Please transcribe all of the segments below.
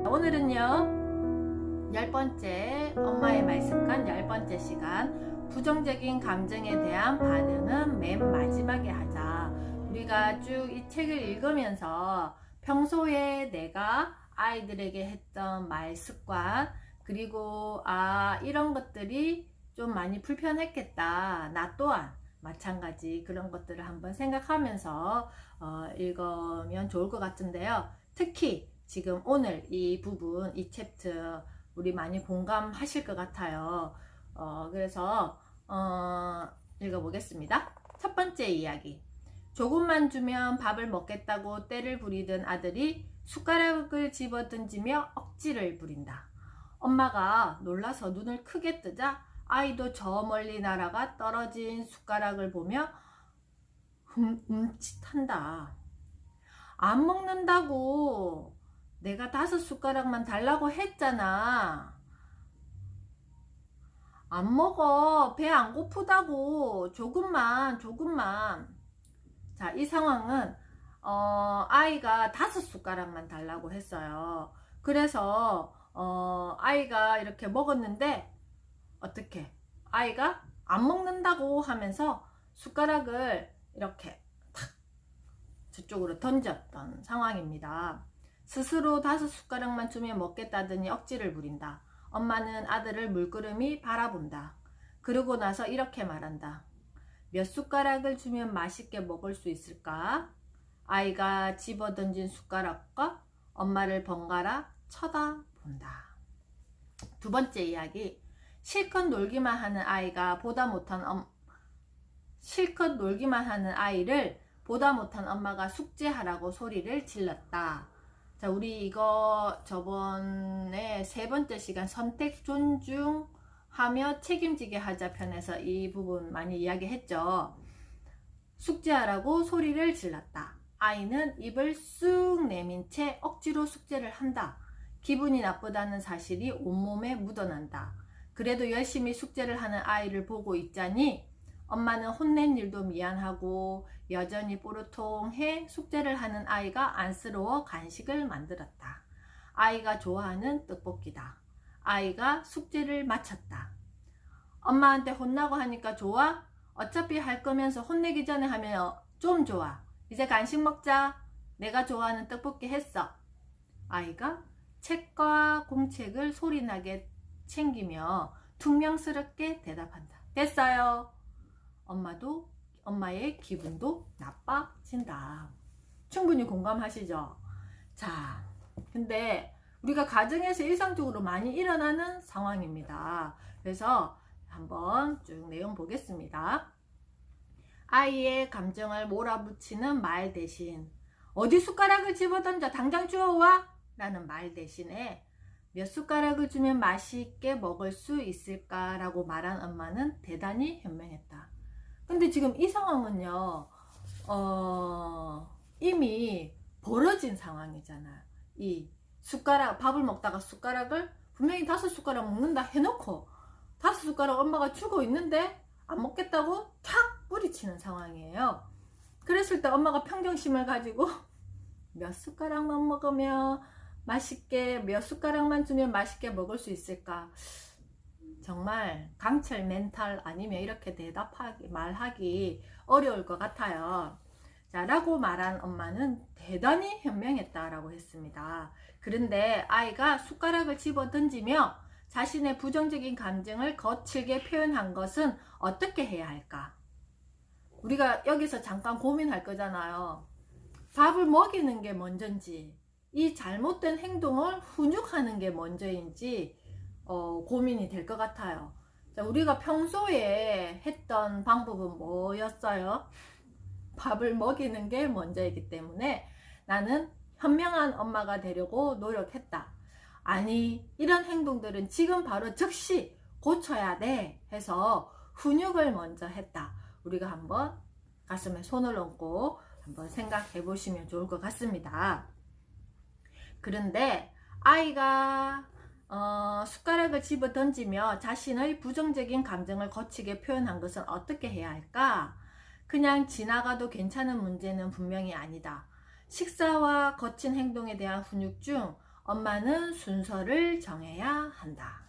오늘은요 10번째 엄마의 말습관 10번째 시간 부정적인 감정에 대한 반응은 맨 마지막에 하자. 우리가 쭉 이 책을 읽으면서 평소에 내가 아이들에게 했던 말습관 그리고 이런 것들이 좀 많이 불편했겠다, 나 또한 마찬가지, 그런 것들을 한번 생각하면서 읽으면 좋을 것 같은데요. 특히 지금 오늘 이 부분, 이 챕터 우리 많이 공감하실 것 같아요. 그래서 읽어보겠습니다. 첫 번째 이야기. 조금만 주면 밥을 먹겠다고 떼를 부리던 아들이 숟가락을 집어 던지며 억지를 부린다. 엄마가 놀라서 눈을 크게 뜨자 아이도 저 멀리 날아가 떨어진 숟가락을 보며 흠칫한다. 안 먹는다고. 내가 5숟가락만 달라고 했잖아. 안 먹어. 배 안 고프다고. 조금만. 자, 이 상황은 아이가 5숟가락만 달라고 했어요. 그래서 아이가 이렇게 먹었는데 어떻게? 아이가 안 먹는다고 하면서 숟가락을 이렇게 탁 저쪽으로 던졌던 상황입니다. 스스로 5숟가락만 주면 먹겠다더니 억지를 부린다. 엄마는 아들을 물끄러미 바라본다. 그러고 나서 이렇게 말한다. 몇 숟가락을 주면 맛있게 먹을 수 있을까? 아이가 집어 던진 숟가락과 엄마를 번갈아 쳐다본다. 두 번째 이야기. 실컷 놀기만 하는 아이를 보다 못한 엄마가 숙제하라고 소리를 질렀다. 자, 우리 이거 저번에 3번째 시간 선택 존중하며 책임지게 하자 편에서 이 부분 많이 이야기했죠. 숙제하라고 소리를 질렀다. 아이는 입을 쑥 내민 채 억지로 숙제를 한다. 기분이 나쁘다는 사실이 온몸에 묻어난다. 그래도 열심히 숙제를 하는 아이를 보고 있자니 엄마는 혼낸 일도 미안하고 여전히 뽀르통해 숙제를 하는 아이가 안쓰러워 간식을 만들었다. 아이가 좋아하는 떡볶이다. 아이가 숙제를 마쳤다. 엄마한테 혼나고 하니까 좋아? 어차피 할 거면서 혼내기 전에 하면 좀 좋아. 이제 간식 먹자. 내가 좋아하는 떡볶이 했어. 아이가 책과 공책을 소리나게 챙기며 퉁명스럽게 대답한다. 됐어요. 엄마의 기분도 나빠진다. 충분히 공감하시죠? 자, 근데 우리가 가정에서 일상적으로 많이 일어나는 상황입니다. 그래서 한번 쭉 내용 보겠습니다. 아이의 감정을 몰아붙이는 말 대신 어디 숟가락을 집어던져 당장 주워와 라는 말 대신에 몇 숟가락을 주면 맛있게 먹을 수 있을까라고 말한 엄마는 대단히 현명했다. 근데 지금 이 상황은요, 이미 벌어진 상황이잖아요. 이 밥을 먹다가 숟가락을 분명히 5숟가락 먹는다 해놓고 5숟가락 엄마가 주고 있는데 안 먹겠다고 탁 뿌리치는 상황이에요. 그랬을 때 엄마가 평정심을 가지고 몇 숟가락만 먹으면 몇 숟가락만 주면 맛있게 먹을 수 있을까? 정말 강철 멘탈 아니면 이렇게 말하기 어려울 것 같아요. 자, 라고 말한 엄마는 대단히 현명했다라고 했습니다. 그런데 아이가 숟가락을 집어 던지며 자신의 부정적인 감정을 거칠게 표현한 것은 어떻게 해야 할까? 우리가 여기서 잠깐 고민할 거잖아요. 밥을 먹이는 게 먼저인지 이 잘못된 행동을 훈육하는 게 먼저인지 고민이 될 것 같아요. 자, 우리가 평소에 했던 방법은 뭐였어요? 밥을 먹이는 게 먼저이기 때문에 나는 현명한 엄마가 되려고 노력했다. 아니, 이런 행동들은 지금 바로 즉시 고쳐야 돼 해서 훈육을 먼저 했다. 우리가 한번 가슴에 손을 얹고 한번 생각해 보시면 좋을 것 같습니다. 그런데 아이가 숟가락을 집어 던지며 자신의 부정적인 감정을 거치게 표현한 것은 어떻게 해야 할까? 그냥 지나가도 괜찮은 문제는 분명히 아니다. 식사와 거친 행동에 대한 훈육 중 엄마는 순서를 정해야 한다.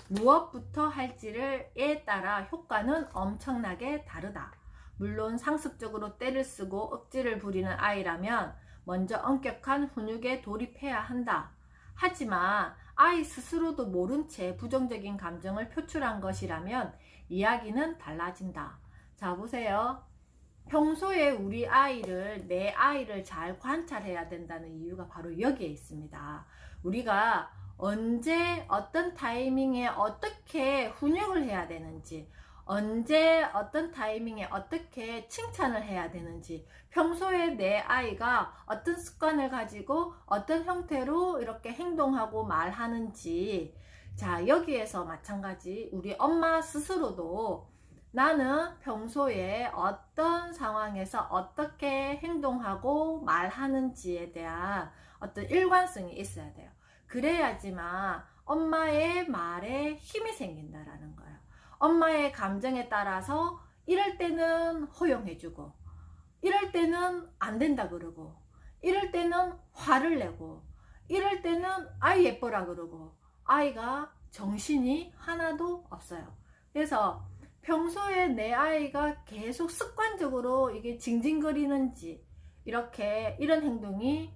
무엇부터 할지에 따라 효과는 엄청나게 다르다. 물론 상습적으로 떼를 쓰고 억지를 부리는 아이라면 먼저 엄격한 훈육에 돌입해야 한다. 하지만 아이 스스로도 모른 채 부정적인 감정을 표출한 것이라면 이야기는 달라진다. 자, 보세요. 평소에 우리 아이를, 내 아이를 잘 관찰해야 된다는 이유가 바로 여기에 있습니다. 우리가 언제 어떤 타이밍에 어떻게 훈육을 해야 되는지, 언제 어떤 타이밍에 어떻게 칭찬을 해야 되는지, 평소에 내 아이가 어떤 습관을 가지고 어떤 형태로 이렇게 행동하고 말하는지, 자, 여기에서 마찬가지 우리 엄마 스스로도 나는 평소에 어떤 상황에서 어떻게 행동하고 말하는지에 대한 어떤 일관성이 있어야 돼요. 그래야지만 엄마의 말에 힘이 생긴다라는 거예요. 엄마의 감정에 따라서 이럴 때는 허용해주고, 이럴 때는 안 된다 그러고, 이럴 때는 화를 내고, 이럴 때는 아이 예뻐라 그러고, 아이가 정신이 하나도 없어요. 그래서 평소에 내 아이가 계속 습관적으로 이게 징징거리는지, 이렇게 이런 행동이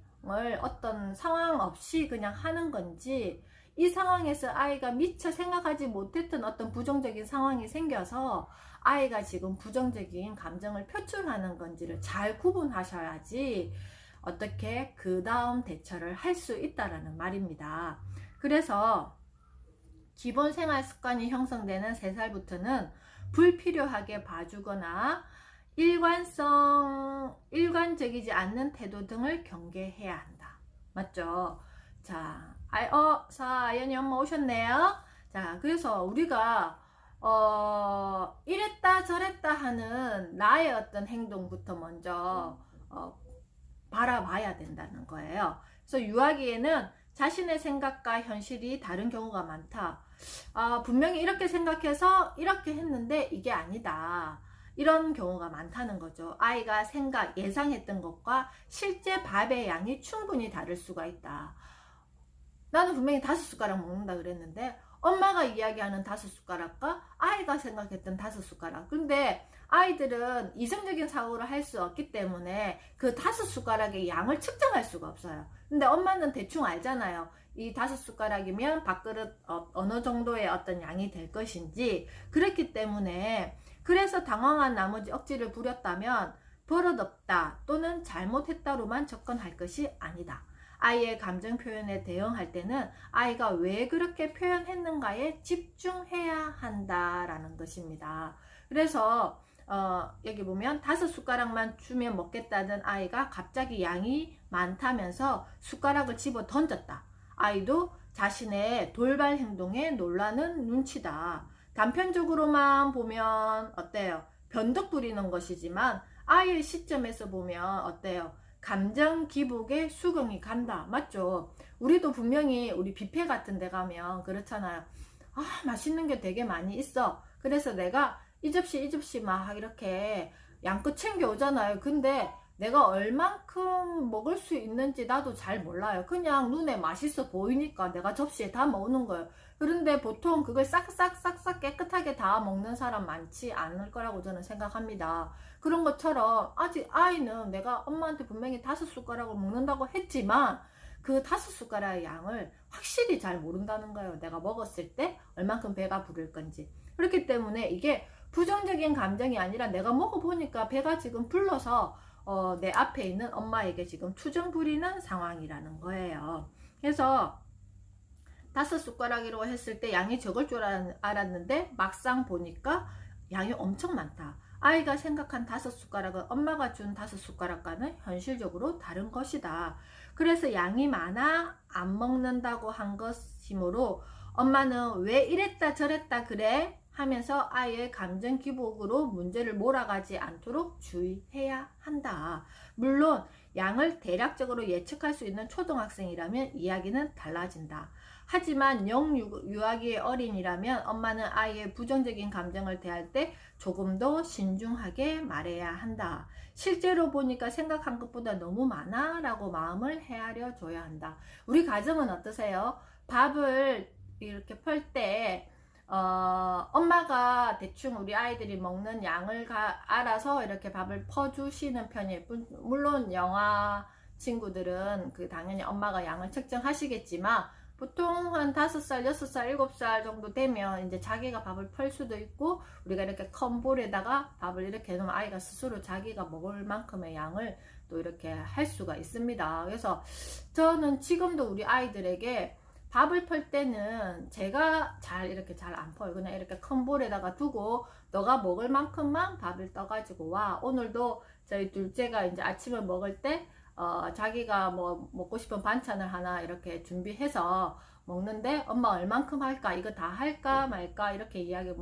어떤 상황 없이 그냥 하는 건지, 이 상황에서 아이가 미처 생각하지 못했던 어떤 부정적인 상황이 생겨서 아이가 지금 부정적인 감정을 표출하는 건지를 잘 구분하셔야지 어떻게 그 다음 대처를 할 수 있다라는 말입니다. 그래서 기본 생활 습관이 형성되는 3살부터는 불필요하게 봐주거나 일관적이지 않는 태도 등을 경계해야 한다. 맞죠? 자, 아연이 엄마 오셨네요. 자, 그래서 우리가 이랬다 저랬다 하는 나의 어떤 행동부터 먼저 바라봐야 된다는 거예요. 그래서 유아기에는 자신의 생각과 현실이 다른 경우가 많다. 분명히 이렇게 생각해서 이렇게 했는데 이게 아니다. 이런 경우가 많다는 거죠. 아이가 예상했던 것과 실제 밥의 양이 충분히 다를 수가 있다. 나는 분명히 5숟가락 먹는다 그랬는데 엄마가 이야기하는 5숟가락과 아이가 생각했던 5숟가락. 근데 아이들은 이성적인 사고를 할 수 없기 때문에 그 5숟가락의 양을 측정할 수가 없어요. 근데 엄마는 대충 알잖아요. 이 5숟가락이면 밥그릇 어느 정도의 어떤 양이 될 것인지. 그렇기 때문에 그래서 당황한 나머지 억지를 부렸다면 버릇없다 또는 잘못했다로만 접근할 것이 아니다. 아이의 감정 표현에 대응할 때는 아이가 왜 그렇게 표현했는가에 집중해야 한다라는 것입니다. 그래서 여기 보면 5숟가락만 주면 먹겠다던 아이가 갑자기 양이 많다면서 숟가락을 집어 던졌다. 아이도 자신의 돌발 행동에 놀라는 눈치다. 단편적으로만 보면 어때요? 변덕 부리는 것이지만 아이의 시점에서 보면 어때요? 감정 기복에 수긍이 간다. 맞죠? 우리도 분명히 우리 뷔페 같은 데 가면 그렇잖아요. 맛있는 게 되게 많이 있어. 그래서 내가 이 접시 막 이렇게 양껏 챙겨 오잖아요. 근데 내가 얼만큼 먹을 수 있는지 나도 잘 몰라요. 그냥 눈에 맛있어 보이니까 내가 접시에 다 먹는 거예요. 그런데 보통 그걸 싹싹 깨끗하게 다 먹는 사람 많지 않을 거라고 저는 생각합니다. 그런 것처럼 아직 아이는 내가 엄마한테 분명히 5숟가락을 먹는다고 했지만 그 5숟가락의 양을 확실히 잘 모른다는 거예요. 내가 먹었을 때 얼만큼 배가 부를 건지. 그렇기 때문에 이게 부정적인 감정이 아니라 내가 먹어보니까 배가 지금 불러서 내 앞에 있는 엄마에게 지금 투정 부리는 상황이라는 거예요. 그래서 5숟가락이라고 했을 때 양이 적을 줄 알았는데 막상 보니까 양이 엄청 많다. 아이가 생각한 5숟가락은 엄마가 준 5숟가락과는 현실적으로 다른 것이다. 그래서 양이 많아 안 먹는다고 한 것이므로 엄마는 왜 이랬다 저랬다 그래? 하면서 아이의 감정 기복으로 문제를 몰아가지 않도록 주의해야 한다. 물론 양을 대략적으로 예측할 수 있는 초등학생이라면 이야기는 달라진다. 하지만 영유아기의 어린이라면 엄마는 아이의 부정적인 감정을 대할 때 조금 더 신중하게 말해야 한다. 실제로 보니까 생각한 것보다 너무 많아 라고 마음을 헤아려 줘야 한다. 우리 가정은 어떠세요? 밥을 이렇게 펼때 엄마가 대충 우리 아이들이 먹는 양을 알아서 이렇게 밥을 퍼주시는 편이에요. 물론 영아 친구들은 당연히 엄마가 양을 측정하시겠지만 보통 한 5살, 6살, 7살 정도 되면 이제 자기가 밥을 펼 수도 있고 우리가 이렇게 큰 볼에다가 밥을 이렇게 해놓으면 아이가 스스로 자기가 먹을 만큼의 양을 또 이렇게 할 수가 있습니다. 그래서 저는 지금도 우리 아이들에게 밥을 펼 때는 제가 이렇게 잘 안 퍼요. 그냥 이렇게 큰 볼에다가 두고 너가 먹을 만큼만 밥을 떠가지고 와. 오늘도 저희 둘째가 이제 아침을 먹을 때 자기가 뭐 먹고 싶은 반찬을 하나 이렇게 준비해서 먹는데 엄마 얼만큼 할까? 이거 다 할까 말까? 이렇게 이야기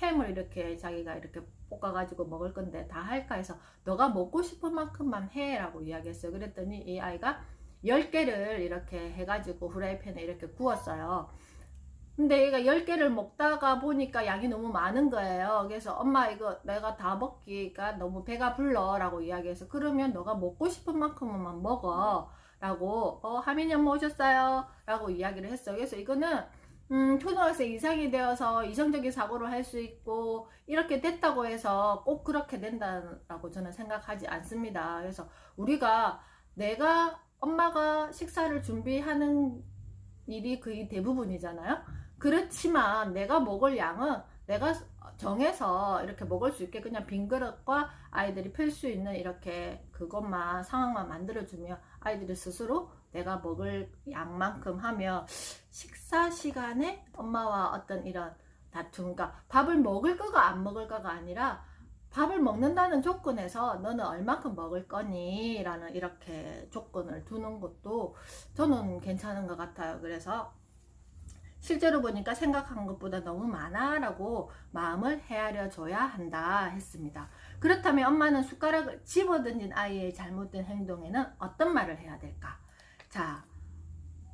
햄을 이렇게 자기가 이렇게 볶아가지고 먹을 건데 다 할까 해서 너가 먹고 싶은 만큼만 해 라고 이야기했어요. 그랬더니 이 아이가 10개를 이렇게 해가지고 후라이팬에 이렇게 구웠어요. 근데 얘가 10개를 먹다가 보니까 양이 너무 많은 거예요. 그래서 엄마 이거 내가 다 먹기가 너무 배가 불러 라고 이야기해서 그러면 너가 먹고 싶은 만큼만 먹어 라고 하민이 엄마 오셨어요 라고 이야기를 했어요. 그래서 이거는 초등학생 이상이 되어서 이성적인 사고를 할 수 있고 이렇게 됐다고 해서 꼭 그렇게 된다고 저는 생각하지 않습니다. 그래서 우리가 엄마가 식사를 준비하는 일이 거의 대부분이잖아요. 그렇지만 내가 먹을 양은 내가 정해서 이렇게 먹을 수 있게 그냥 빈 그릇과 아이들이 펼 수 있는 이렇게 그것만 상황만 만들어주면 아이들이 스스로 내가 먹을 양만큼 하며 식사 시간에 엄마와 어떤 이런 다툼, 그러니까 밥을 먹을 거가 안 먹을 거가 아니라 밥을 먹는다는 조건에서 너는 얼만큼 먹을 거니? 라는 이렇게 조건을 두는 것도 저는 괜찮은 것 같아요. 그래서 실제로 보니까 생각한 것보다 너무 많아 라고 마음을 헤아려 줘야 한다 했습니다. 그렇다면 엄마는 숟가락을 집어던진 아이의 잘못된 행동에는 어떤 말을 해야 될까? 자,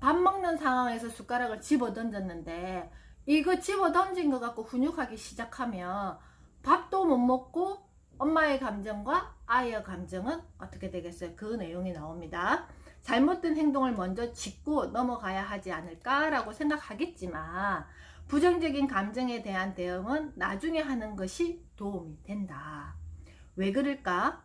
밥 먹는 상황에서 숟가락을 집어던졌는데 이거 집어던진 것 갖고 훈육하기 시작하면 밥도 못 먹고 엄마의 감정과 아이의 감정은 어떻게 되겠어요? 그 내용이 나옵니다. 잘못된 행동을 먼저 짚고 넘어가야 하지 않을까라고 생각하겠지만 부정적인 감정에 대한 대응은 나중에 하는 것이 도움이 된다. 왜 그럴까?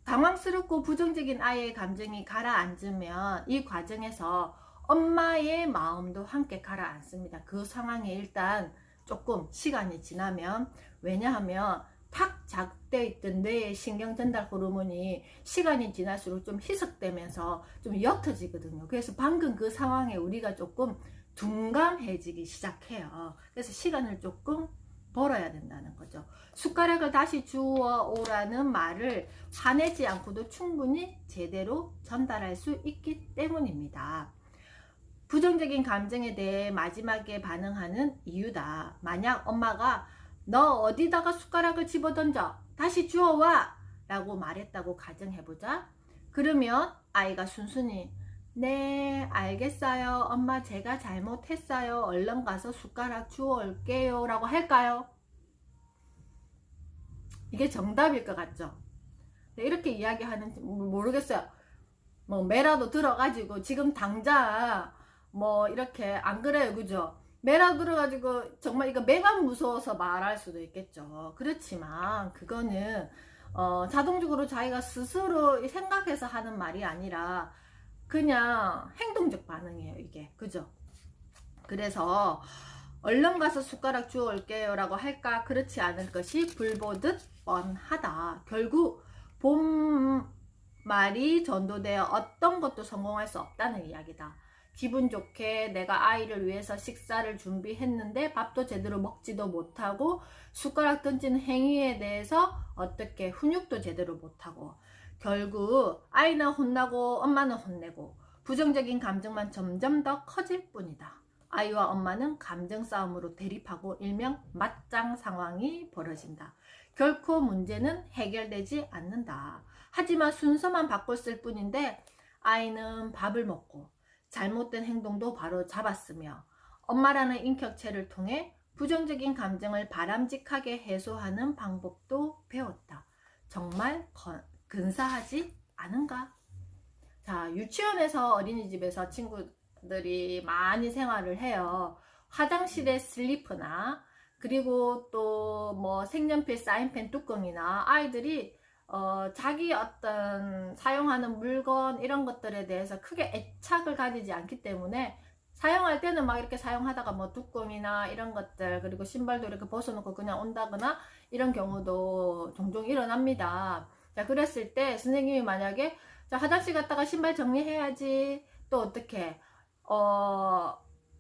당황스럽고 부정적인 아이의 감정이 가라앉으면 이 과정에서 엄마의 마음도 함께 가라앉습니다. 그 상황에 일단 조금 시간이 지나면, 왜냐하면 탁 자극되어 있던 뇌의 신경 전달 호르몬이 시간이 지날수록 좀 희석되면서 좀 옅어지거든요. 그래서 방금 그 상황에 우리가 조금 둔감해지기 시작해요. 그래서 시간을 조금 벌어야 된다는 거죠. 숟가락을 다시 주워 오라는 말을 화내지 않고도 충분히 제대로 전달할 수 있기 때문입니다. 부정적인 감정에 대해 마지막에 반응하는 이유다. 만약 엄마가 너 어디다가 숟가락을 집어던져 다시 주워와 라고 말했다고 가정해보자. 그러면 아이가 순순히 네 알겠어요 엄마 제가 잘못했어요 얼른 가서 숟가락 주워올게요 라고 할까요? 이게 정답일 것 같죠? 이렇게 이야기하는지 모르겠어요. 매라도 들어가지고 지금 당장 이렇게 안 그래요, 그죠? 매라 들어가지고 정말 이거 매가 무서워서 말할 수도 있겠죠. 그렇지만 그거는 자동적으로 자기가 스스로 생각해서 하는 말이 아니라 그냥 행동적 반응이에요, 이게. 그죠? 그래서 얼른 가서 숟가락 주워 올게요 라고 할까? 그렇지 않을 것이 불보듯 뻔하다. 결국 본 말이 전도되어 어떤 것도 성공할 수 없다는 이야기다. 기분 좋게 내가 아이를 위해서 식사를 준비했는데 밥도 제대로 먹지도 못하고 숟가락 던지는 행위에 대해서 어떻게 훈육도 제대로 못하고 결국 아이는 혼나고 엄마는 혼내고 부정적인 감정만 점점 더 커질 뿐이다. 아이와 엄마는 감정 싸움으로 대립하고 일명 맞짱 상황이 벌어진다. 결코 문제는 해결되지 않는다. 하지만 순서만 바꿨을 뿐인데 아이는 밥을 먹고 잘못된 행동도 바로 잡았으며 엄마라는 인격체를 통해 부정적인 감정을 바람직하게 해소하는 방법도 배웠다. 정말 근사하지 않은가? 자, 유치원에서 어린이집에서 친구들이 많이 생활을 해요. 화장실에 슬리퍼나 그리고 또 뭐 색연필 사인펜 뚜껑이나 아이들이 자기 어떤 사용하는 물건 이런 것들에 대해서 크게 애착을 가지지 않기 때문에 사용할 때는 막 이렇게 사용하다가 뭐 뚜껑이나 이런 것들 그리고 신발도 이렇게 벗어놓고 그냥 온다거나 이런 경우도 종종 일어납니다. 자, 그랬을 때 선생님이 만약에 자, 화장실 갔다가 신발 정리해야지 또 어떻게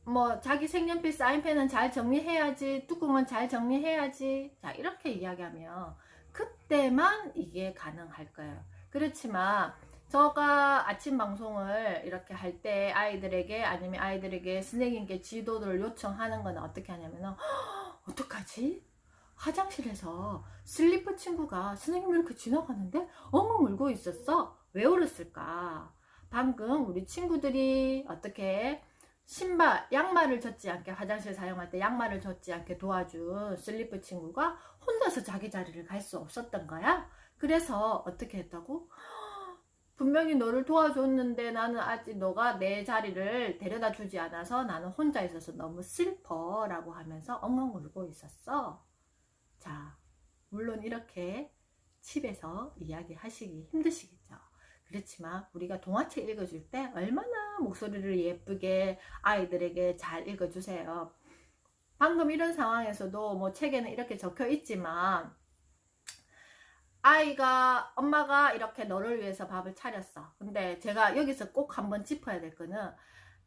뭐 자기 색연필 사인펜은 잘 정리해야지 뚜껑은 잘 정리해야지 자 이렇게 이야기하면 그때만 이게 가능할 거예요. 그렇지만 제가 아침 방송을 이렇게 할 때 아이들에게 아니면 아이들에게 선생님께 지도를 요청하는 건 어떻게 하냐면은 어떡하지? 화장실에서 슬리퍼 친구가 선생님 이렇게 지나가는데 엉엉 울고 있었어. 왜 울었을까? 방금 우리 친구들이 어떻게 신발, 양말을 젖지 않게 화장실 사용할 때 양말을 젖지 않게 도와준 슬리퍼 친구가 혼자서 자기 자리를 갈 수 없었던 거야. 그래서 어떻게 했다고? 분명히 너를 도와줬는데 나는 아직 너가 내 자리를 데려다 주지 않아서 나는 혼자 있어서 너무 슬퍼 라고 하면서 엉엉 울고 있었어. 자, 물론 이렇게 집에서 이야기하시기 힘드시겠죠. 그렇지만 우리가 동화책 읽어줄 때 얼마나 목소리를 예쁘게 아이들에게 잘 읽어주세요. 방금 이런 상황에서도 뭐 책에는 이렇게 적혀 있지만 아이가 엄마가 이렇게 너를 위해서 밥을 차렸어. 근데 제가 여기서 꼭 한번 짚어야 될 거는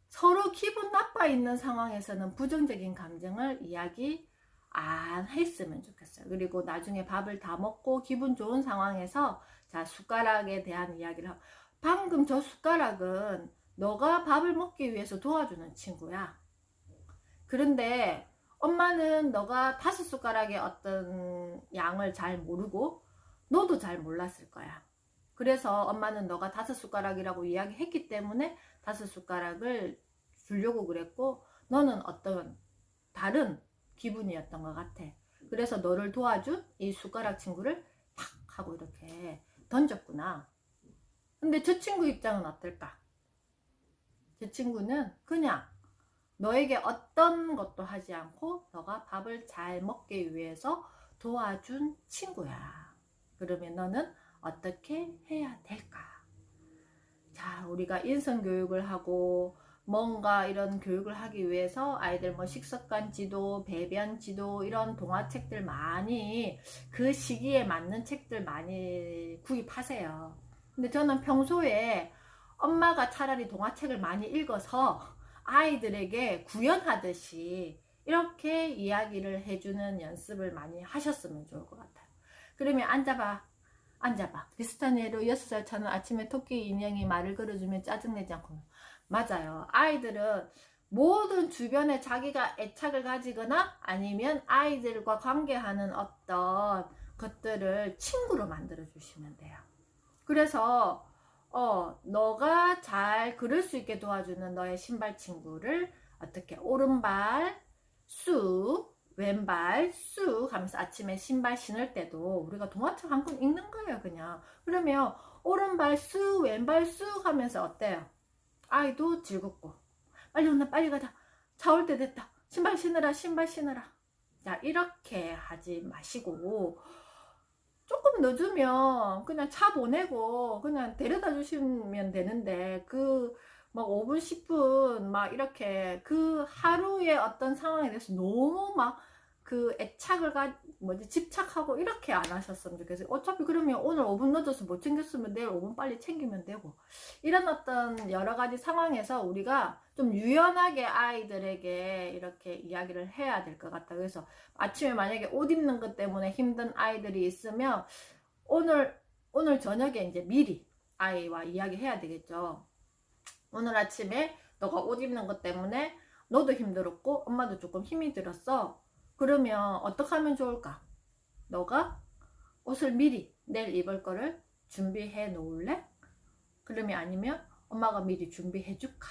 서로 기분 나빠 있는 상황에서는 부정적인 감정을 이야기 안 했으면 좋겠어요. 그리고 나중에 밥을 다 먹고 기분 좋은 상황에서 자 숟가락에 대한 이야기를 하고 방금 저 숟가락은 너가 밥을 먹기 위해서 도와주는 친구야. 그런데 엄마는 너가 5숟가락의 어떤 양을 잘 모르고 너도 잘 몰랐을 거야. 그래서 엄마는 너가 5숟가락이라고 이야기했기 때문에 5숟가락을 주려고 그랬고 너는 어떤 다른 기분이었던 것 같아. 그래서 너를 도와준 이 숟가락 친구를 탁 하고 이렇게 던졌구나. 근데 저 친구 입장은 어떨까? 저 친구는 그냥 너에게 어떤 것도 하지 않고 너가 밥을 잘 먹기 위해서 도와준 친구야. 그러면 너는 어떻게 해야 될까? 자, 우리가 인성교육을 하고 뭔가 이런 교육을 하기 위해서 아이들 뭐 식습관 지도, 배변 지도 이런 동화책들 많이 그 시기에 맞는 책들 많이 구입하세요. 근데 저는 평소에 엄마가 차라리 동화책을 많이 읽어서 아이들에게 구연하듯이 이렇게 이야기를 해주는 연습을 많이 하셨으면 좋을 것 같아요. 그러면 앉아봐. 비슷한 예로 6살 차는 아침에 토끼 인형이 말을 걸어주면 짜증내지 않고 맞아요. 아이들은 모든 주변에 자기가 애착을 가지거나 아니면 아이들과 관계하는 어떤 것들을 친구로 만들어 주시면 돼요. 그래서 너가 잘 걸을 수 있게 도와주는 너의 신발 친구를 어떻게 오른발 쑥 왼발 쑥 하면서 아침에 신발 신을 때도 우리가 동화책 한 권 읽는 거예요. 그냥 그러면 오른발 쑥 왼발 쑥 하면서 어때요? 아이도 즐겁고 빨리 온나 빨리 가자 차 올 때 됐다 신발 신으라 자 이렇게 하지 마시고 조금 늦으면 그냥 차 보내고 그냥 데려다 주시면 되는데 그 막 5분 10분 막 이렇게 그 하루의 어떤 상황에 대해서 너무 막 그 애착을 집착하고 이렇게 안 하셨으면 좋겠어요. 어차피 그러면 오늘 5분 늦어서 못 챙겼으면 내일 5분 빨리 챙기면 되고 이런 어떤 여러 가지 상황에서 우리가 좀 유연하게 아이들에게 이렇게 이야기를 해야 될 것 같다. 그래서 아침에 만약에 옷 입는 것 때문에 힘든 아이들이 있으면 오늘 저녁에 이제 미리 아이와 이야기해야 되겠죠. 오늘 아침에 너가 옷 입는 것 때문에 너도 힘들었고 엄마도 조금 힘이 들었어. 그러면 어떻게 하면 좋을까? 너가 옷을 미리 내일 입을 거를 준비해 놓을래? 그러면 아니면 엄마가 미리 준비해 줄까?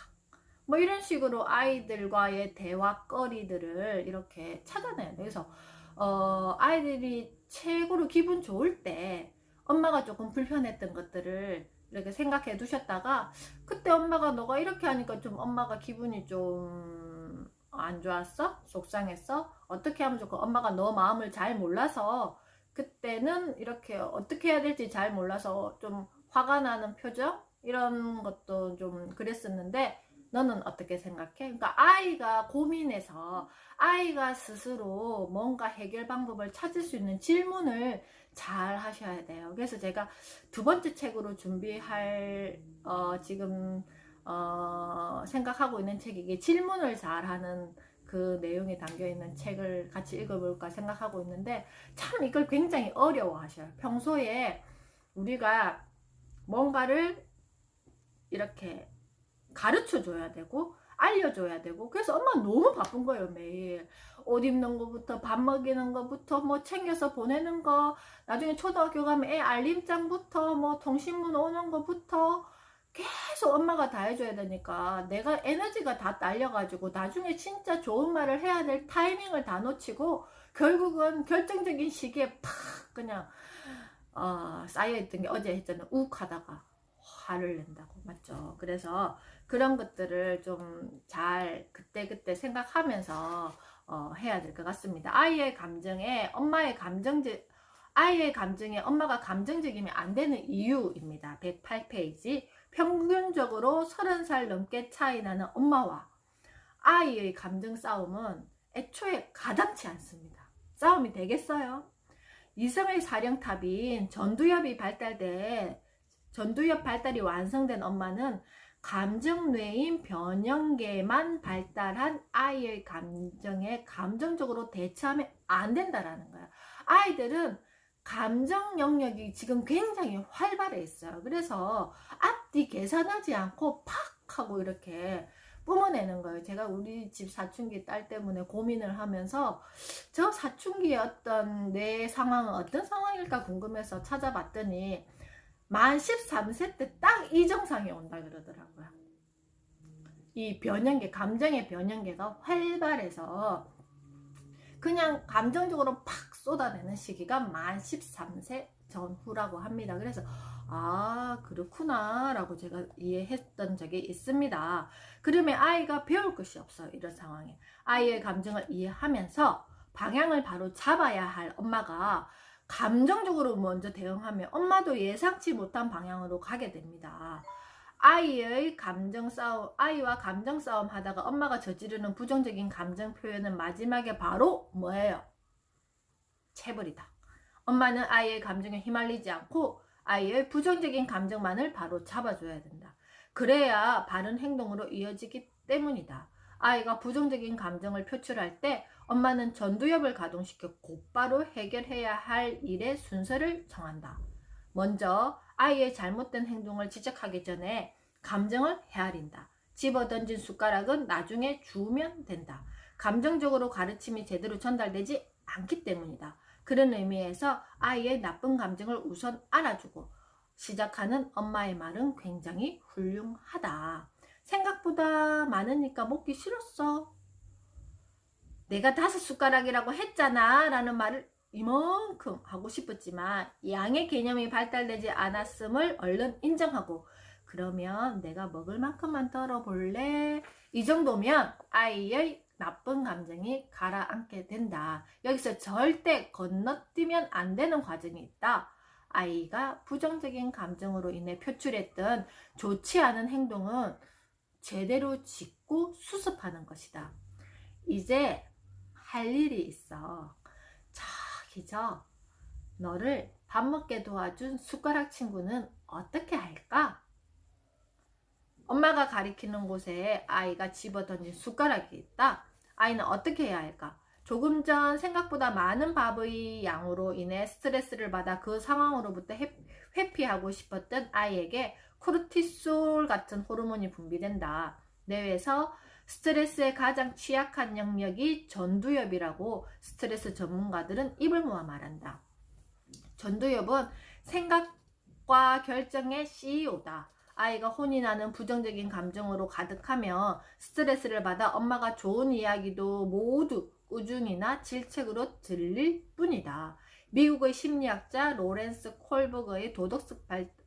뭐 이런 식으로 아이들과의 대화거리들을 이렇게 찾아내요. 그래서 아이들이 최고로 기분 좋을 때 엄마가 조금 불편했던 것들을 이렇게 생각해 두셨다가, 그때 엄마가 너가 이렇게 하니까 좀 엄마가 기분이 좀 안 좋았어? 속상했어? 어떻게 하면 좋고, 엄마가 너 마음을 잘 몰라서 그때는 이렇게 어떻게 해야 될지 잘 몰라서 좀 화가 나는 표정? 이런 것도 좀 그랬었는데, 너는 어떻게 생각해? 그러니까 아이가 고민해서 아이가 스스로 뭔가 해결 방법을 찾을 수 있는 질문을 잘 하셔야 돼요. 그래서 제가 두 번째 책으로 준비할 지금 생각하고 있는 책이, 이게 질문을 잘하는 그 내용이 담겨있는 책을 같이 읽어볼까 생각하고 있는데, 참 이걸 굉장히 어려워하셔요. 평소에 우리가 뭔가를 이렇게 가르쳐 줘야 되고 알려줘야 되고, 그래서 엄마 너무 바쁜 거예요. 매일 옷 입는 거부터 밥 먹이는 거부터 뭐 챙겨서 보내는 거, 나중에 초등학교 가면 애 알림장부터 뭐 통신문 오는 거부터 계속 엄마가 다 해줘야 되니까 내가 에너지가 다 딸려가지고 나중에 진짜 좋은 말을 해야 될 타이밍을 다 놓치고, 결국은 결정적인 시기에 팍 그냥 쌓여있던 게, 어제 했잖아요. 욱 하다가 화를 낸다고. 맞죠? 그래서 그런 것들을 좀 잘 그때그때 생각하면서 해야 될 것 같습니다. 아이의 감정에 엄마가 감정적이면 안 되는 이유입니다. 108페이지. 평균적으로 30살 넘게 차이 나는 엄마와 아이의 감정 싸움은 애초에 가당치 않습니다. 싸움이 되겠어요? 이성의 사령탑인 전두엽 발달이 완성된 엄마는 감정뇌인 변형계만 발달한 아이의 감정에 감정적으로 대처하면 안 된다라는 거야. 아이들은 감정 영역이 지금 굉장히 활발해 있어요. 그래서 앞뒤 계산하지 않고 팍 하고 이렇게 뿜어내는 거예요. 제가 우리 집 사춘기 딸 때문에 고민을 하면서 저 사춘기의 어떤 내 상황은 어떤 상황일까 궁금해서 찾아봤더니, 만 13세 때 딱 이 정상이 온다 그러더라고요. 이 변형계, 감정의 변형계가 활발해서 그냥 감정적으로 팍 쏟아내는 시기가 만 13세 전후라고 합니다. 그래서 그렇구나 라고 제가 이해했던 적이 있습니다. 그러면 아이가 배울 것이 없어요. 이런 상황에 아이의 감정을 이해하면서 방향을 바로 잡아야 할 엄마가 감정적으로 먼저 대응하면 엄마도 예상치 못한 방향으로 가게 됩니다. 아이와 감정 싸움 하다가 엄마가 저지르는 부정적인 감정 표현은 마지막에 바로 뭐예요? 체벌이다. 엄마는 아이의 감정에 휘말리지 않고 아이의 부정적인 감정만을 바로 잡아줘야 된다. 그래야 바른 행동으로 이어지기 때문이다. 아이가 부정적인 감정을 표출할 때 엄마는 전두엽을 가동시켜 곧바로 해결해야 할 일의 순서를 정한다. 먼저 아이의 잘못된 행동을 지적하기 전에 감정을 헤아린다. 집어던진 숟가락은 나중에 주우면 된다. 감정적으로 가르침이 제대로 전달되지 않기 때문이다. 그런 의미에서 아이의 나쁜 감정을 우선 알아주고 시작하는 엄마의 말은 굉장히 훌륭하다. 생각보다 많으니까 먹기 싫었어. 내가 5숟가락이라고 했잖아 라는 말을 이만큼 하고 싶었지만 양의 개념이 발달되지 않았음을 얼른 인정하고, 그러면 내가 먹을 만큼만 덜어볼래? 이 정도면 아이의 나쁜 감정이 가라앉게 된다. 여기서 절대 건너뛰면 안 되는 과정이 있다. 아이가 부정적인 감정으로 인해 표출했던 좋지 않은 행동은 제대로 짚고 수습하는 것이다. 이제 할 일이 있어. 저기죠. 너를 밥 먹게 도와준 숟가락 친구는 어떻게 할까? 엄마가 가리키는 곳에 아이가 집어던진 숟가락이 있다. 아이는 어떻게 해야 할까? 조금 전 생각보다 많은 밥의 양으로 인해 스트레스를 받아 그 상황으로부터 회피하고 싶었던 아이에게 코르티솔 같은 호르몬이 분비된다. 뇌에서 스트레스에 가장 취약한 영역이 전두엽이라고 스트레스 전문가들은 입을 모아 말한다. 전두엽은 생각과 결정의 CEO다. 아이가 혼이 나는 부정적인 감정으로 가득하며 스트레스를 받아 엄마가 좋은 이야기도 모두 꾸중이나 질책으로 들릴 뿐이다. 미국의 심리학자 로렌스 콜버그의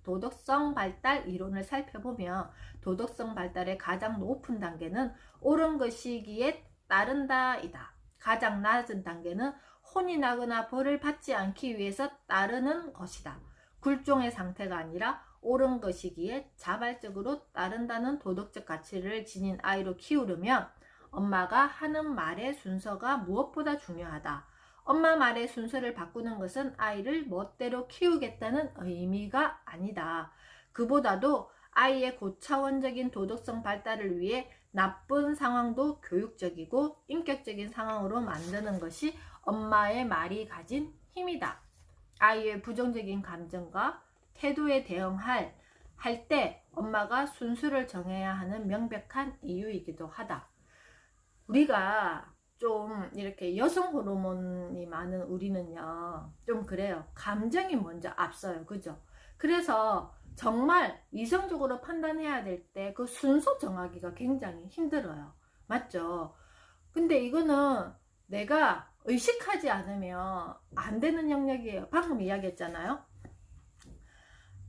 도덕성 발달 이론을 살펴보며 도덕성 발달의 가장 높은 단계는 옳은 것이기에 따른다이다. 가장 낮은 단계는 혼이 나거나 벌을 받지 않기 위해서 따르는 것이다. 굴종의 상태가 아니라 옳은 것이기에 자발적으로 따른다는 도덕적 가치를 지닌 아이로 키우려면 엄마가 하는 말의 순서가 무엇보다 중요하다. 엄마 말의 순서를 바꾸는 것은 아이를 멋대로 키우겠다는 의미가 아니다. 그보다도 아이의 고차원적인 도덕성 발달을 위해 나쁜 상황도 교육적이고 인격적인 상황으로 만드는 것이 엄마의 말이 가진 힘이다. 아이의 부정적인 감정과 태도에 대응할 때 엄마가 순수를 정해야 하는 명백한 이유이기도 하다. 우리가 좀 이렇게 여성 호르몬이 많은 우리는요, 좀 그래요. 감정이 먼저 앞서요. 그죠? 그래서 정말 이성적으로 판단해야 될 때 그 순서 정하기가 굉장히 힘들어요. 맞죠? 근데 이거는 내가 의식하지 않으면 안 되는 영역이에요. 방금 이야기했잖아요.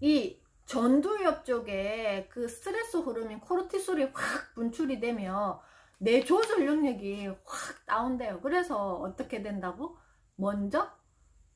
이 전두엽 쪽에 그 스트레스 호르몬 코르티솔이 확 분출이 되면 내 조절 능력이 확 다운돼요. 그래서 어떻게 된다고? 먼저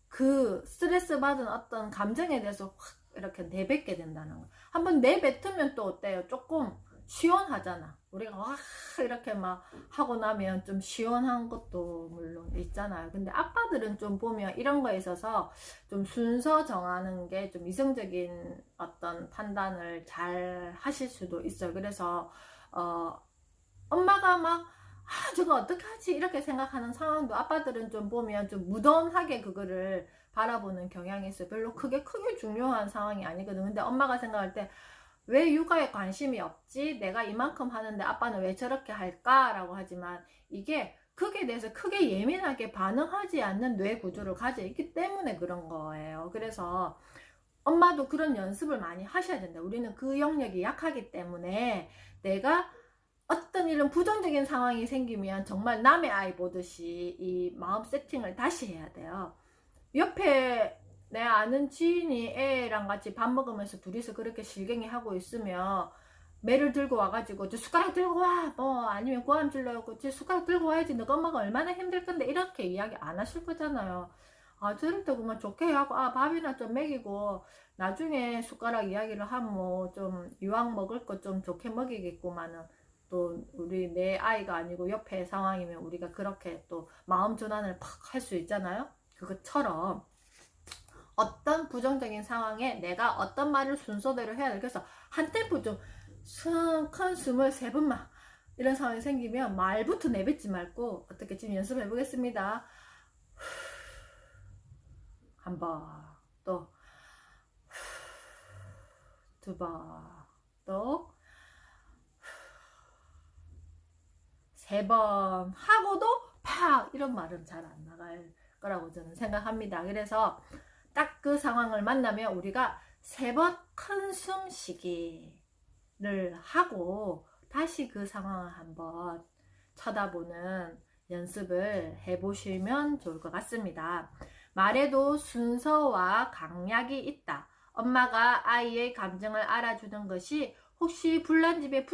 그 스트레스 받은 어떤 감정에 대해서 확 이렇게 내뱉게 된다는 거. 한번 내뱉으면 또 어때요? 조금 시원하잖아. 우리가 와 이렇게 막 하고 나면 좀 시원한 것도 물론 있잖아요. 근데 아빠들은 좀 보면 이런 거에 있어서 좀 순서 정하는 게 좀 이성적인 어떤 판단을 잘 하실 수도 있어요. 그래서 엄마가 막 저거 어떡하지 이렇게 생각하는 상황도 아빠들은 좀 보면 좀 무던하게 그거를 바라보는 경향이 있어요. 별로 크게 중요한 상황이 아니거든. 근데 엄마가 생각할 때 왜 육아에 관심이 없지? 내가 이만큼 하는데 아빠는 왜 저렇게 할까? 라고 하지만 이게 그게 대해서 크게 예민하게 반응하지 않는 뇌 구조를 가지고 있기 때문에 그런 거예요. 그래서 엄마도 그런 연습을 많이 하셔야 된다. 우리는 그 영역이 약하기 때문에 내가 어떤 이런 부정적인 상황이 생기면 정말 남의 아이 보듯이 이 마음 세팅을 다시 해야 돼요. 옆에 내 아는 지인이 애랑 같이 밥 먹으면서 둘이서 그렇게 실갱이 하고 있으면 매를 들고 와가지고 저 숟가락 들고 와 뭐 아니면 고함 질러요 저 숟가락 들고 와야지 너가 엄마가 얼마나 힘들 건데 이렇게 이야기 안 하실 거잖아요. 아 저럴 때 그만 좋게 하고 밥이나 좀 먹이고 나중에 숟가락 이야기를 하면 뭐 좀 이왕 먹을 거 좀 좋게 먹이겠구만은 또 우리 내 아이가 아니고 옆에 상황이면 우리가 그렇게 또 마음 전환을 팍 할 수 있잖아요. 그것처럼 어떤 부정적인 상황에 내가 어떤 말을 순서대로 해야 돼. 그래서 한 템포 좀 큰 숨을 3번만 이런 상황이 생기면 말부터 내뱉지 말고 어떻게 지금 연습해 보겠습니다. 한 번, 또 2번, 또 3번 하고도 팍 이런 말은 잘 안 나갈 거라고 저는 생각합니다. 그래서 딱 그 상황을 만나면 우리가 3번 큰 숨쉬기를 하고 다시 그 상황을 한번 쳐다보는 연습을 해보시면 좋을 것 같습니다. 말에도 순서와 강약이 있다. 엄마가 아이의 감정을 알아주는 것이 혹시 불난집에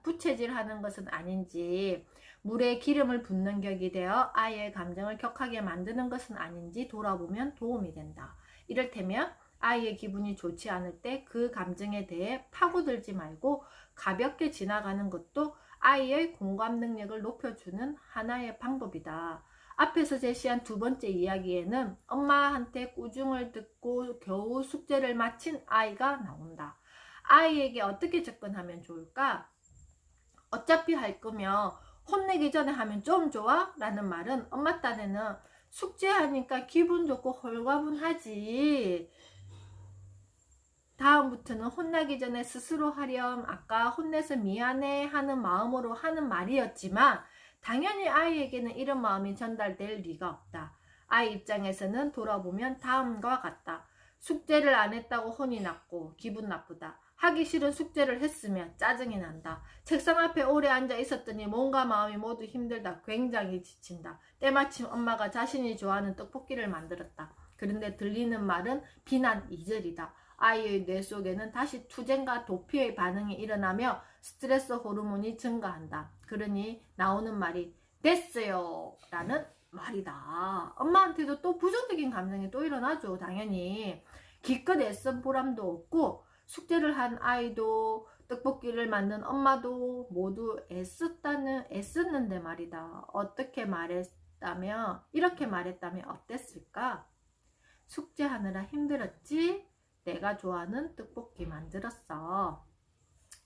부채질하는 것은 아닌지, 물에 기름을 붓는 격이 되어 아이의 감정을 격하게 만드는 것은 아닌지 돌아보면 도움이 된다. 이를테면 아이의 기분이 좋지 않을 때 그 감정에 대해 파고들지 말고 가볍게 지나가는 것도 아이의 공감 능력을 높여주는 하나의 방법이다. 앞에서 제시한 2번째 이야기에는 엄마한테 꾸중을 듣고 겨우 숙제를 마친 아이가 나온다. 아이에게 어떻게 접근하면 좋을까? 어차피 할 거면 혼내기 전에 하면 좀 좋아? 라는 말은 엄마 딴에는 숙제하니까 기분 좋고 홀가분하지. 다음부터는 혼나기 전에 스스로 하렴. 아까 혼내서 미안해 하는 마음으로 하는 말이었지만 당연히 아이에게는 이런 마음이 전달될 리가 없다. 아이 입장에서는 돌아보면 다음과 같다. 숙제를 안 했다고 혼이 났고 기분 나쁘다. 하기 싫은 숙제를 했으면 짜증이 난다. 책상 앞에 오래 앉아 있었더니 몸과 마음이 모두 힘들다. 굉장히 지친다. 때마침 엄마가 자신이 좋아하는 떡볶이를 만들었다. 그런데 들리는 말은 비난 이절이다. 아이의 뇌 속에는 다시 투쟁과 도피의 반응이 일어나며 스트레스 호르몬이 증가한다. 그러니 나오는 말이 됐어요 라는 말이다. 엄마한테도 또 부정적인 감정이 또 일어나죠. 당연히 기껏 애쓴 보람도 없고 숙제를 한 아이도 떡볶이를 만든 엄마도 모두 애썼는데 말이다. 어떻게 말했다면, 이렇게 말했다면 어땠을까? 숙제하느라 힘들었지? 내가 좋아하는 떡볶이 만들었어.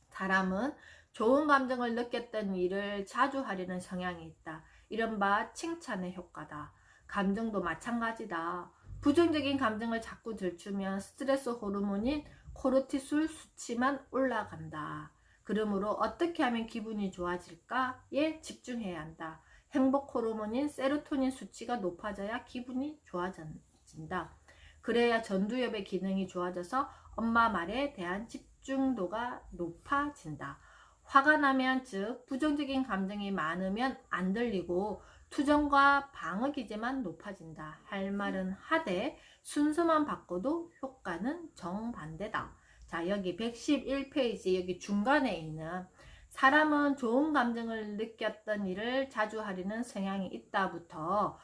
사람은 좋은 감정을 느꼈던 일을 자주 하려는 성향이 있다. 이른바 칭찬의 효과다. 감정도 마찬가지다. 부정적인 감정을 자꾸 들추면 스트레스 호르몬인 코르티솔 수치만 올라간다. 그러므로 어떻게 하면 기분이 좋아질까에 집중해야 한다. 행복 호르몬인 세로토닌 수치가 높아져야 기분이 좋아진다. 그래야 전두엽의 기능이 좋아져서 엄마 말에 대한 집중도가 높아진다. 화가 나면, 즉 부정적인 감정이 많으면 안 들리고 투정과 방어 기제만 높아진다. 할 말은 하되 순서만 바꿔도 효과는 정반대다. 자, 여기 111페이지 여기 중간에 있는 사람은 좋은 감정을 느꼈던 일을 자주 하려는 성향이 있다부터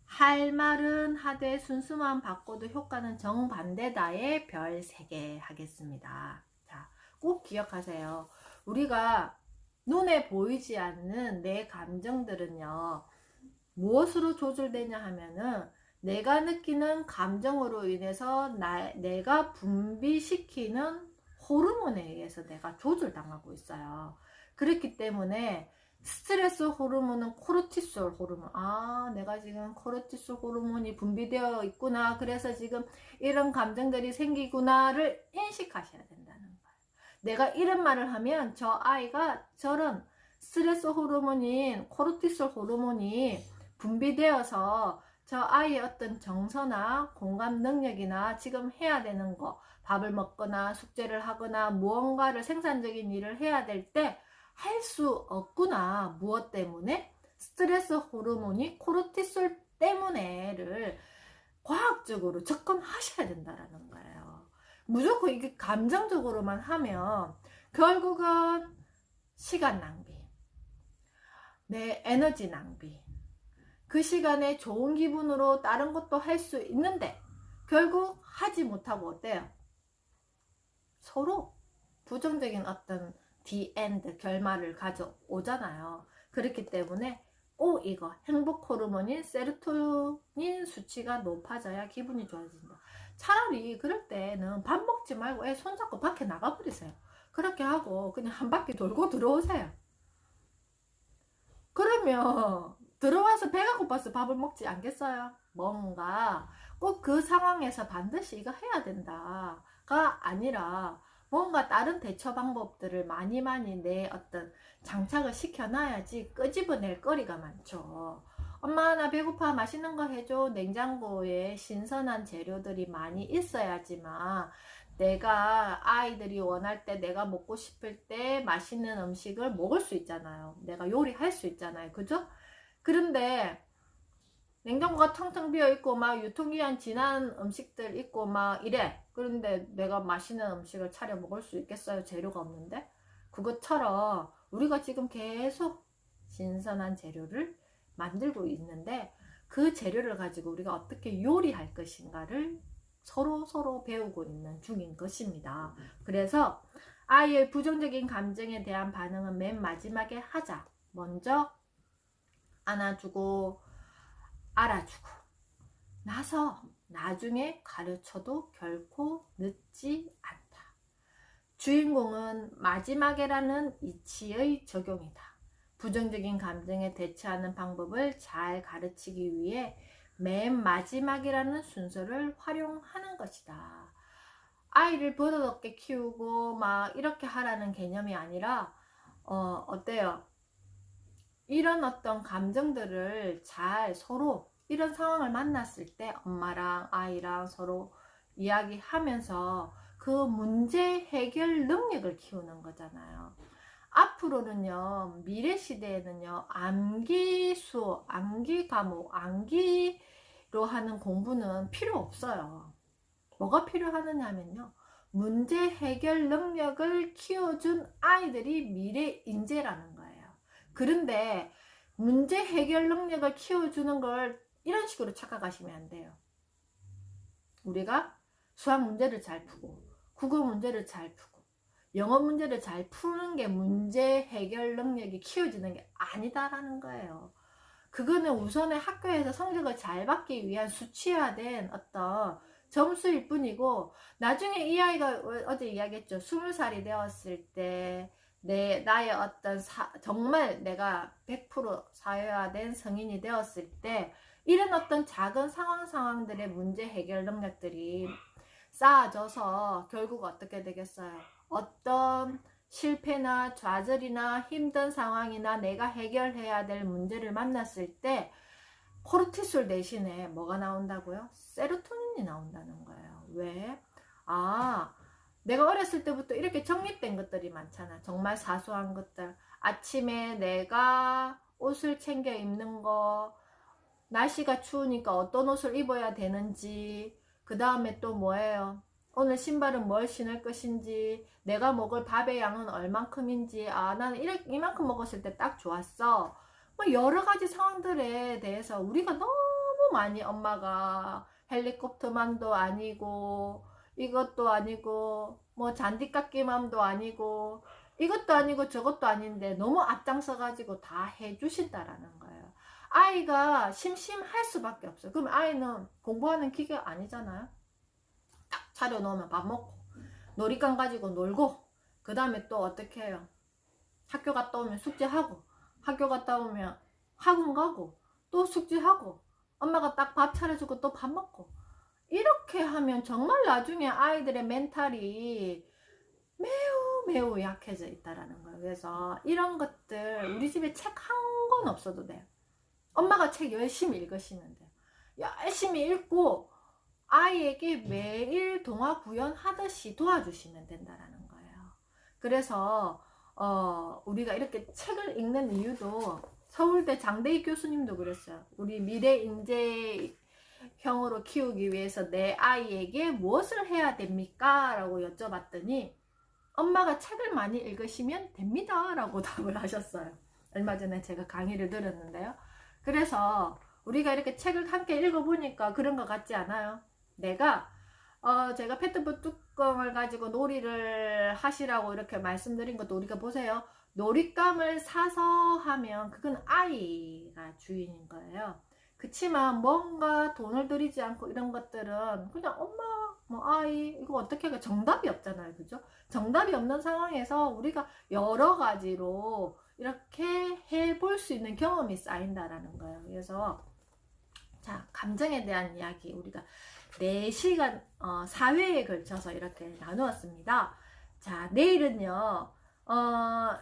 할 말은 하되 순서만 바꿔도 효과는 정반대다에 별 3개 하겠습니다. 자, 꼭 기억하세요. 우리가 눈에 보이지 않는 내 감정들은요, 무엇으로 조절되냐 하면은 내가 느끼는 감정으로 인해서 내가 분비시키는 호르몬에 의해서 내가 조절당하고 있어요. 그렇기 때문에 스트레스 호르몬은 코르티솔 호르몬. 아, 내가 지금 코르티솔 호르몬이 분비되어 있구나. 그래서 지금 이런 감정들이 생기구나를 인식하셔야 된다는 거예요. 내가 이런 말을 하면 저 아이가 저런 스트레스 호르몬인 코르티솔 호르몬이 분비되어서 저 아이의 어떤 정서나 공감 능력이나 지금 해야 되는 거, 밥을 먹거나 숙제를 하거나 무언가를 생산적인 일을 해야 될 때 할 수 없구나. 무엇 때문에? 스트레스 호르몬이 코르티솔 때문에를 과학적으로 접근하셔야 된다는 거예요. 무조건 이게 감정적으로만 하면 결국은 시간 낭비, 내 에너지 낭비, 그 시간에 좋은 기분으로 다른 것도 할 수 있는데 결국 하지 못하고 어때요? 서로 부정적인 어떤 the end 결말을 가져오잖아요. 그렇기 때문에 꼭 이거 행복 호르몬인 세로토닌 수치가 높아져야 기분이 좋아진다. 차라리 그럴 때는 밥 먹지 말고 애 손잡고 밖에 나가버리세요. 그렇게 하고 그냥 한 바퀴 돌고 들어오세요. 그러면 들어와서 배가 고파서 밥을 먹지 않겠어요? 뭔가 꼭 그 상황에서 반드시 이거 해야 된다가 아니라 뭔가 다른 대처 방법들을 많이 내 어떤 장착을 시켜놔야지 끄집어낼 거리가 많죠. 엄마 나 배고파 맛있는 거 해줘. 냉장고에 신선한 재료들이 많이 있어야지만 내가 아이들이 원할 때 내가 먹고 싶을 때 맛있는 음식을 먹을 수 있잖아요. 내가 요리할 수 있잖아요. 그죠? 그런데 냉장고가 텅텅 비어 있고 막 유통기한 지난 음식들 있고 막 이래. 그런데 내가 맛있는 음식을 차려 먹을 수 있겠어요? 재료가 없는데? 그것처럼 우리가 지금 계속 신선한 재료를 만들고 있는데 그 재료를 가지고 우리가 어떻게 요리할 것인가를 서로 배우고 있는 중인 것입니다. 그래서 아이의 부정적인 감정에 대한 반응은 맨 마지막에 하자. 먼저 안아주고 알아주고 나서 나중에 가르쳐도 결코 늦지 않다. 주인공은 마지막에라는 이치의 적용이다. 부정적인 감정에 대처하는 방법을 잘 가르치기 위해 맨 마지막이라는 순서를 활용하는 것이다. 아이를 버릇없게 키우고 막 이렇게 하라는 개념이 아니라 어때요? 이런 어떤 감정들을 잘 서로 이런 상황을 만났을 때 엄마랑 아이랑 서로 이야기하면서 그 문제 해결 능력을 키우는 거잖아요. 앞으로는요, 미래 시대에는요, 암기 수업, 암기 과목, 암기로 하는 공부는 필요 없어요. 뭐가 필요하느냐면요, 문제 해결 능력을 키워준 아이들이 미래 인재라는 거예요. 그런데 문제 해결 능력을 키워주는 걸 이런 식으로 착각하시면 안 돼요. 우리가 수학 문제를 잘 푸고, 국어 문제를 잘 푸고, 영어 문제를 잘 푸는 게 문제 해결 능력이 키워지는 게 아니다라는 거예요. 그거는 우선에 학교에서 성적을 잘 받기 위한 수치화된 어떤 점수일 뿐이고, 나중에 이 아이가 어제 이야기했죠. 20살이 되었을 때 나의 어떤 정말 내가 100% 사회화된 성인이 되었을 때 이런 어떤 작은 상황들의 문제 해결 능력들이 쌓아져서 결국 어떻게 되겠어요? 어떤 실패나 좌절이나 힘든 상황이나 내가 해결해야 될 문제를 만났을 때 코르티솔 대신에 뭐가 나온다고요? 세로토닌이 나온다는 거예요. 왜? 내가 어렸을 때부터 이렇게 정립된 것들이 많잖아. 정말 사소한 것들. 아침에 내가 옷을 챙겨 입는 거, 날씨가 추우니까 어떤 옷을 입어야 되는지, 그 다음에 또 뭐예요? 오늘 신발은 뭘 신을 것인지, 내가 먹을 밥의 양은 얼만큼인지, 나는 이만큼 먹었을 때 딱 좋았어. 뭐 여러 가지 상황들에 대해서 우리가 너무 많이 엄마가 헬리콥터맘도 아니고, 이것도 아니고, 뭐 잔디깎기맘도 아니고, 이것도 아니고 저것도 아닌데 너무 앞장서가지고 다 해주신다라는 거예요. 아이가 심심할 수밖에 없어요. 그럼 아이는 공부하는 기계가 아니잖아요. 딱 차려놓으면 밥 먹고 놀이방 가지고 놀고, 그 다음에 또 어떻게 해요? 학교 갔다 오면 숙제하고, 학교 갔다 오면 학원 가고, 또 숙제하고, 엄마가 딱 밥 차려주고 또 밥 먹고, 이렇게 하면 정말 나중에 아이들의 멘탈이 매우 약해져 있다라는 거예요. 그래서 이런 것들, 우리 집에 책 한 권 없어도 돼요. 엄마가 책 열심히 읽으시면 돼요. 열심히 읽고 아이에게 매일 동화 구연하듯이 도와주시면 된다라는 거예요. 그래서 우리가 이렇게 책을 읽는 이유도, 서울대 장대익 교수님도 그랬어요. 우리 미래 인재형으로 키우기 위해서 내 아이에게 무엇을 해야 됩니까? 라고 여쭤봤더니 엄마가 책을 많이 읽으시면 됩니다 라고 답을 하셨어요. 얼마 전에 제가 강의를 들었는데요. 그래서 우리가 이렇게 책을 함께 읽어보니까 그런 것 같지 않아요? 제가 페트병 뚜껑을 가지고 놀이를 하시라고 이렇게 말씀드린 것도, 우리가 보세요. 놀잇감을 사서 하면 그건 아이가 주인인 거예요. 그치만 뭔가 돈을 들이지 않고 이런 것들은 그냥 엄마, 아이, 이거 어떻게 할까? 정답이 없잖아요. 그죠? 정답이 없는 상황에서 우리가 여러 가지로 이렇게 해볼 수 있는 경험이 쌓인다라는 거예요. 그래서 자, 감정에 대한 이야기 우리가 4시간 4회에 걸쳐서 이렇게 나누었습니다. 자, 내일은요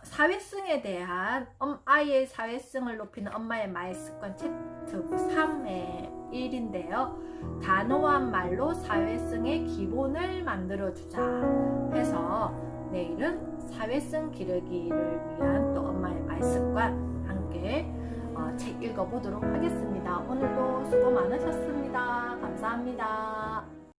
사회성에 대한 아이의 사회성을 높이는 엄마의 말습관 챕터 3의 1인데요. 단호한 말로 사회성의 기본을 만들어주자 해서 내일은 사회성 기르기를 위한 또 엄마의 말습관 함께 책 읽어보도록 하겠습니다. 오늘도 수고 많으셨습니다. 감사합니다.